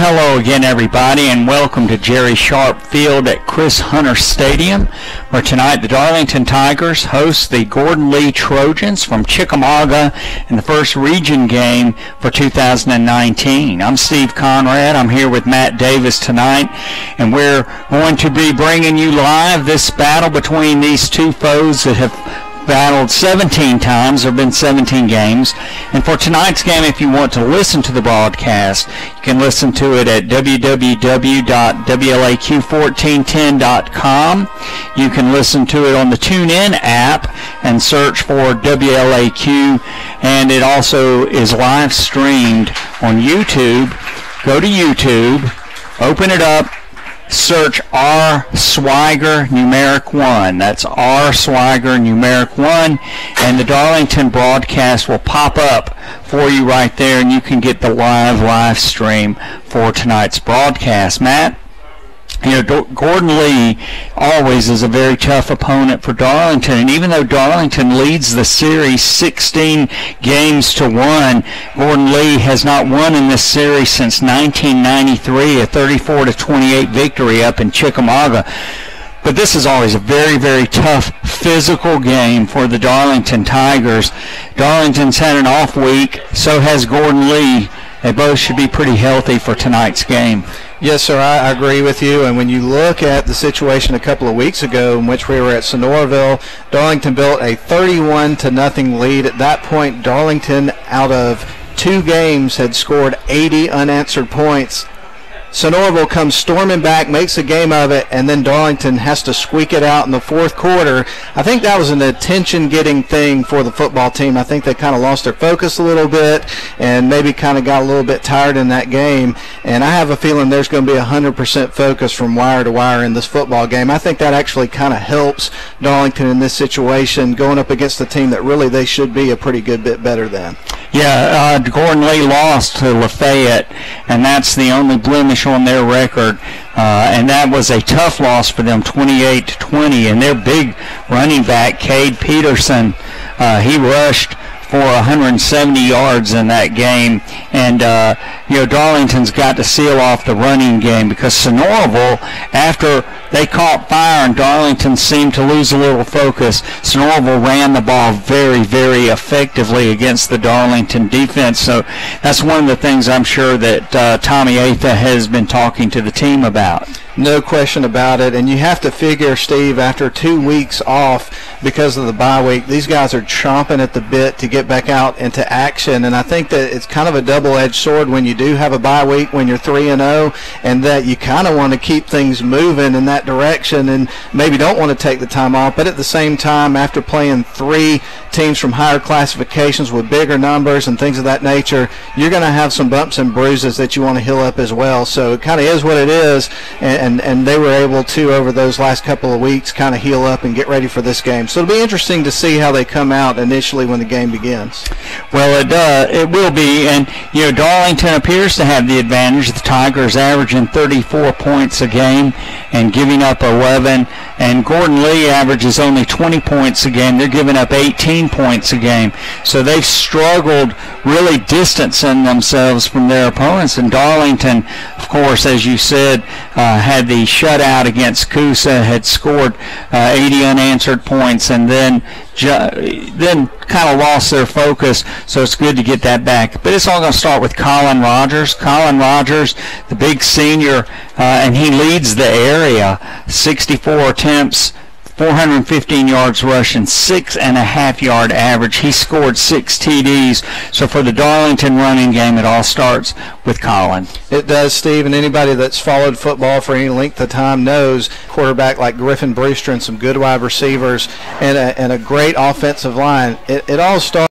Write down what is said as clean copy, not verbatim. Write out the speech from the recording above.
Hello again, everybody, and welcome to Jerry Sharp Field at Chris Hunter Stadium, where tonight the Darlington Tigers host the Gordon Lee Trojans from Chickamauga in the first region game for 2019. I'm Steve Conrad. I'm here with Matt Davis tonight, and we're going to be bringing you live this battle between these two foes that have battled 17 times. There have been 17 games. And for tonight's game, if you want to listen to the broadcast, you can listen to it at www.wlaq1410.com. You can listen to it on the TuneIn app and search for WLAQ. And it also is live streamed on YouTube. Go to YouTube, open it up, search R. Swiger numeric 1. That's R. Swiger numeric 1, and the Darlington broadcast will pop up for you right there, and you can get the live stream for tonight's broadcast. Matt? You know, Gordon Lee always is a very tough opponent for Darlington, and even though Darlington leads the series 16 games to 1, Gordon Lee has not won in this series since 1993, a 34-28 victory up in Chickamauga. But this is always a very, very tough physical game for the Darlington Tigers. Darlington's had an off week, so has Gordon Lee. They both should be pretty healthy for tonight's game. Yes, sir, I agree with you. And when you look at the situation a couple of weeks ago in which we were at Sonoraville, Darlington built a 31-0 lead. At that point, Darlington, out of 2 games, had scored 80 unanswered points. Sonoraville comes storming back, makes a game of it, and then Darlington has to squeak it out in the fourth quarter. I think that was an attention-getting thing for the football team. I think they kind of lost their focus a little bit and maybe kind of got a little bit tired in that game. And I have a feeling there's going to be 100% focus from wire to wire in this football game. I think that actually kind of helps Darlington in this situation, going up against a team that really they should be a pretty good bit better than. Yeah, Gordon Lee lost to Lafayette, and that's the only blemish on their record, and that was a tough loss for them, 28-20. And their big running back, Cade Peterson, he rushed for 170 yards in that game, and Darlington's got to seal off the running game because Sonoraville, after they caught fire and Darlington seemed to lose a little focus, Sonoraville ran the ball very, very effectively against the Darlington defense. So that's one of the things I'm sure that Tommy Atha has been talking to the team about. No question about it. And you have to figure, Steve, after 2 weeks off because of the bye week, these guys are chomping at the bit to get back out into action. And I think that it's kind of a double-edged sword when you do have a bye week, when you're 3-0, and that you kind of want to keep things moving in that direction and maybe don't want to take the time off. But at the same time, after playing 3 teams from higher classifications with bigger numbers and things of that nature, you're going to have some bumps and bruises that you want to heal up as well. So it kind of is what it is. And they were able to, over those last couple of weeks, kind of heal up and get ready for this game. So it'll be interesting to see how they come out initially when the game begins. Well, it will be. And, Darlington appears to have the advantage. The Tigers averaging 34 points a game and giving up 11. And Gordon Lee averages only 20 points a game. They're giving up 18 points a game. So they've struggled really distancing themselves from their opponents. And Darlington, of course, as you said, had the shutout against Coosa, had scored 80 unanswered points, and then kind of lost their focus, so it's good to get that back. But it's all going to start with Colin Rogers. Colin Rogers, the big senior, and he leads the area, 64 attempts, 415 yards rushing, 6.5-yard average. He scored 6 TDs. So for the Darlington running game, it all starts with Colin. It does, Steve, and anybody that's followed football for any length of time knows quarterback like Griffin Brewster and some good wide receivers and a great offensive line. It all starts